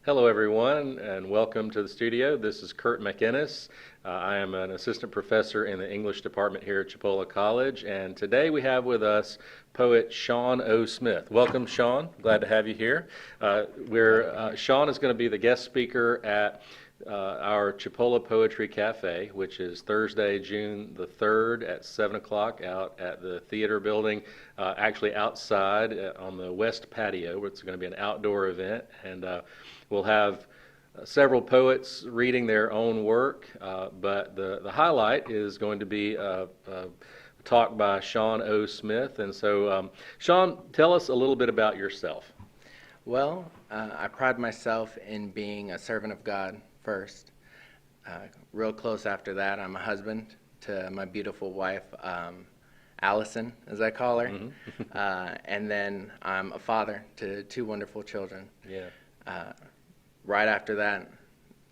Hello, everyone, and welcome to the studio. This is Kurt McInnes. I am an assistant professor in the English department here at Chipola College, and today we have with us poet Sean O. Smith. Welcome, Sean. Glad to have you here. Sean is going to be the guest speaker at our Chipola Poetry Cafe, which is Thursday, June the 3rd at 7 o'clock out at the theater building, actually outside on the west patio, where it's going to be an outdoor event. And we'll have several poets reading their own work, but the highlight is going to be a talk by Sean O. Smith. And so, Sean, tell us a little bit about yourself. Well, I pride myself in being a servant of God first. Real close after that, I'm a husband to my beautiful wife, Allison, as I call her. And then I'm a father to two wonderful children. Yeah. Right after that,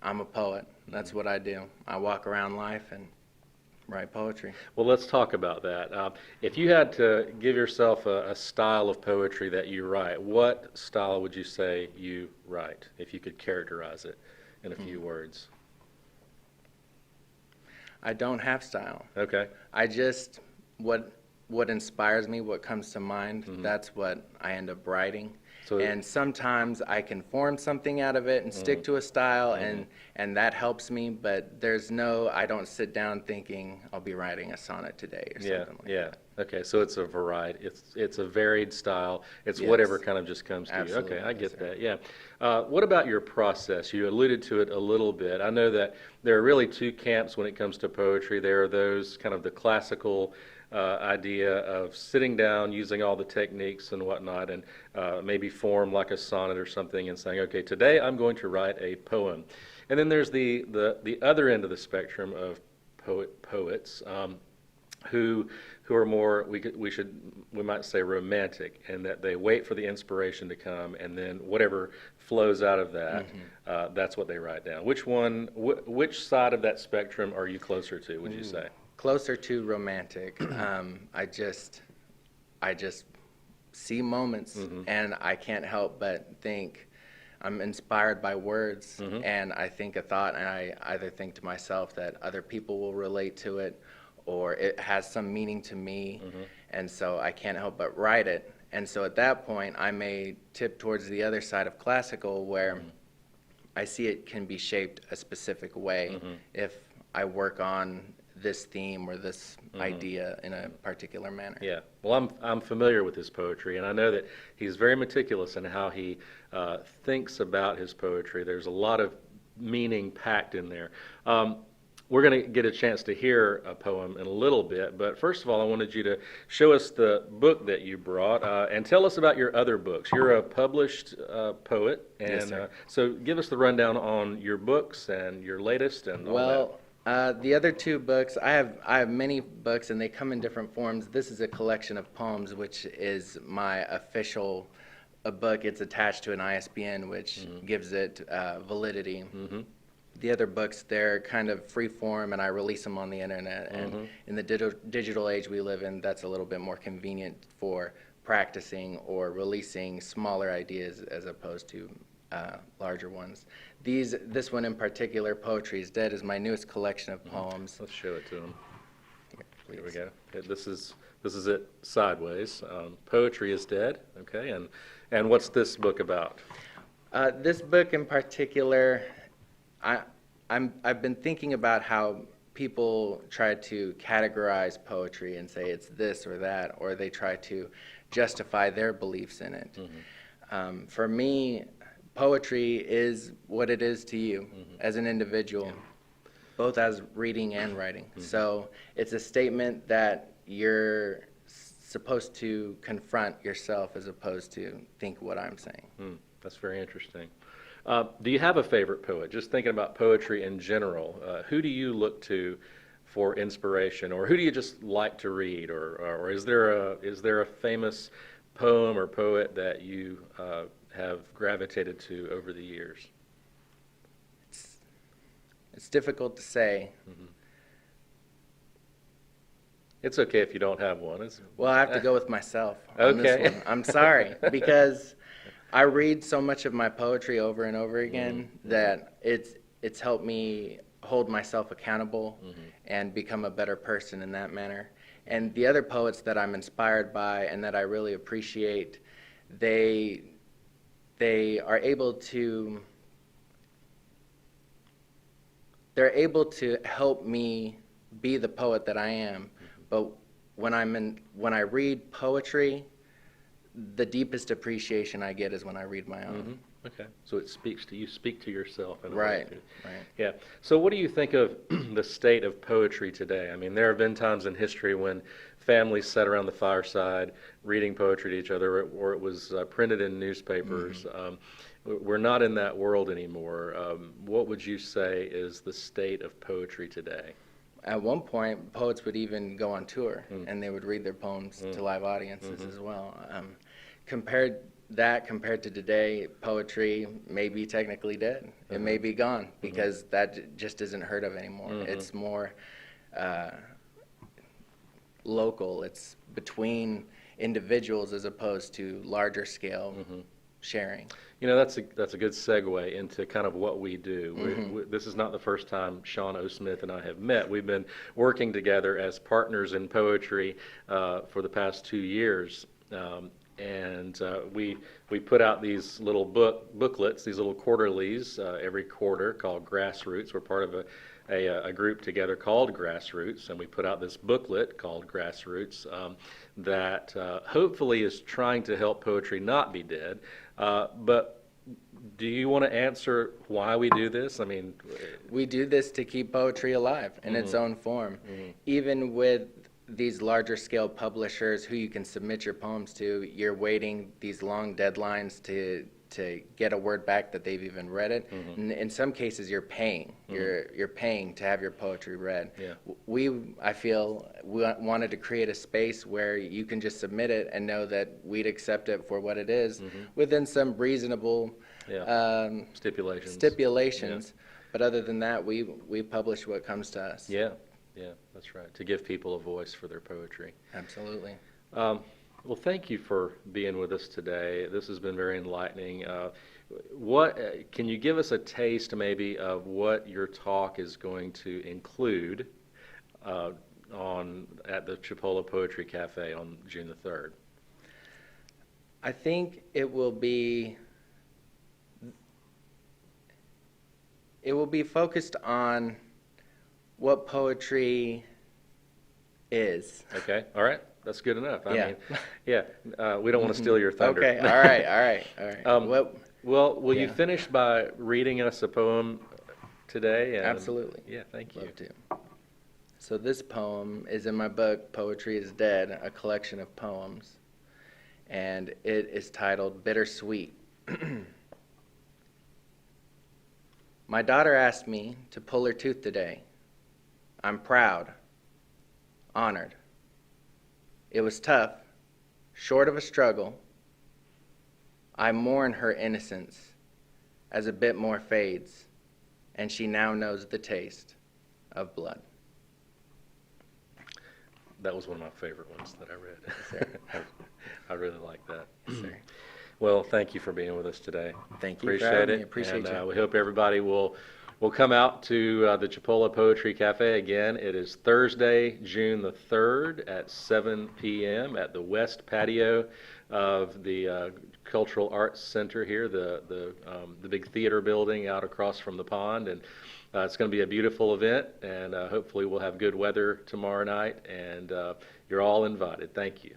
I'm a poet. That's what I do. I walk around life and write poetry. Well, let's talk about that. If you had to give yourself a style of poetry that you write, what style would you say you write, if you could characterize it in a few words? I don't have style. Okay. I just, what inspires me, what comes to mind, that's what I end up writing. And sometimes I can form something out of it and stick to a style, and that helps me, but I don't sit down thinking I'll be writing a sonnet today or something like that. Okay, so it's a variety. It's a varied style. It's Yes. whatever kind of just comes to Absolutely. you. Okay, I get Yes, sir. that, yeah. What about your process? You alluded to it a little bit. I know that there are really two camps when it comes to poetry. There are those kind of the classical idea of sitting down, using all the techniques and whatnot, and maybe form like a sonnet or something and saying, okay, today I'm going to write a poem. And then there's the other end of the spectrum of poets who are more, we might say, romantic, and that they wait for the inspiration to come, and then whatever flows out of that, that's what they write down. Which side of that spectrum are you closer to, would you say? Closer to romantic. I just see moments, and I can't help but think I'm inspired by words, and I think a thought, and I either think to myself that other people will relate to it, or it has some meaning to me, and so I can't help but write it. And so at that point, I may tip towards the other side of classical, where I see it can be shaped a specific way if I work on this theme or this idea in a particular manner. Yeah. Well, I'm familiar with his poetry, and I know that he's very meticulous in how he thinks about his poetry. There's a lot of meaning packed in there. We're going to get a chance to hear a poem in a little bit, but first of all, I wanted you to show us the book that you brought and tell us about your other books. You're a published poet, and Yes, sir. So give us the rundown on your books and your latest and all that. Well, the other two books, I have many books, and they come in different forms. This is a collection of poems, which is my official book. It's attached to an ISBN, which gives it validity. The other books, they're kind of free form, and I release them on the internet. And in the digital age we live in, that's a little bit more convenient for practicing or releasing smaller ideas as opposed to larger ones. This one in particular, Poetry is Dead, is my newest collection of poems. Let's show it to him. Here we Please. go. Okay, this is it sideways. Poetry is Dead. Okay, and what's this book about? This book in particular, I've been thinking about how people try to categorize poetry and say it's this or that, or they try to justify their beliefs in it. For me, poetry is what it is to you as an individual, both as reading and writing. So it's a statement that you're supposed to confront yourself as opposed to think what I'm saying. That's very interesting. Do you have a favorite poet? Just thinking about poetry in general, who do you look to for inspiration, or who do you just like to read, or is there a famous poem or poet that you have gravitated to over the years? It's difficult to say. It's okay if you don't have one. Well, I have to go with myself on this Okay. one. I'm sorry, because I read so much of my poetry over and over again that it's helped me hold myself accountable and become a better person in that manner. And the other poets that I'm inspired by and that I really appreciate, they are able to they're able to help me be the poet that I am. But when I read poetry, the deepest appreciation I get is when I read my own. Okay, so it speaks to you, speak to yourself in a Right, way. right. Yeah. So what do you think of the state of poetry today? I mean, there have been times in history when families sat around the fireside reading poetry to each other, or it was printed in newspapers. We're not in that world anymore. What would you say is the state of poetry today? At one point, poets would even go on tour and they would read their poems to live audiences as well. Compared to today, poetry may be technically dead. It may be gone because that just isn't heard of anymore. It's more local. It's between individuals as opposed to larger scale sharing. You know, that's a good segue into kind of what we do. This is not the first time Sean O. Smith and I have met. We've been working together as partners in poetry for the past 2 years. We put out these little booklets, these little quarterlies every quarter called Grassroots. We're part of a group together called Grassroots, and we put out this booklet called Grassroots that hopefully is trying to help poetry not be dead. But do you want to answer why we do this? I mean, we do this to keep poetry alive in its own form, even with these larger scale publishers who you can submit your poems to. You're waiting these long deadlines to get a word back that they've even read it. In some cases, you're paying. You're paying to have your poetry read. Yeah. I feel we wanted to create a space where you can just submit it and know that we'd accept it for what it is within some reasonable stipulations. Yeah. But other than that, we publish what comes to us. Yeah, that's right. To give people a voice for their poetry. Absolutely. Well, thank you for being with us today. This has been very enlightening. Can you give us a taste maybe of what your talk is going to include at the Chipola Poetry Cafe on June the 3rd? I think it will be focused on what poetry is. Okay, all right. That's good enough. I Yeah. mean, we don't want to steal your thunder. Okay, all right. Well, will you Yeah. finish by reading us a poem today? Absolutely. Yeah, thank you. Love to. So this poem is in my book, Poetry is Dead, a collection of poems, and it is titled Bittersweet. My daughter asked me to pull her tooth today. I'm proud, honored. It was tough, short of a struggle. I mourn her innocence as a bit more fades, and she now knows the taste of blood. That was one of my favorite ones that I read. Yes, I really like that. Yes, sir. Well, thank you for being with us today. Thank you for Appreciate having it. me. Appreciate and, you. We hope everybody will come out to the Chipola Poetry Cafe again. It is Thursday, June the 3rd at 7 p.m. at the West Patio of the Cultural Arts Center here, the big theater building out across from the pond. And it's going to be a beautiful event, and hopefully we'll have good weather tomorrow night, and you're all invited. Thank you.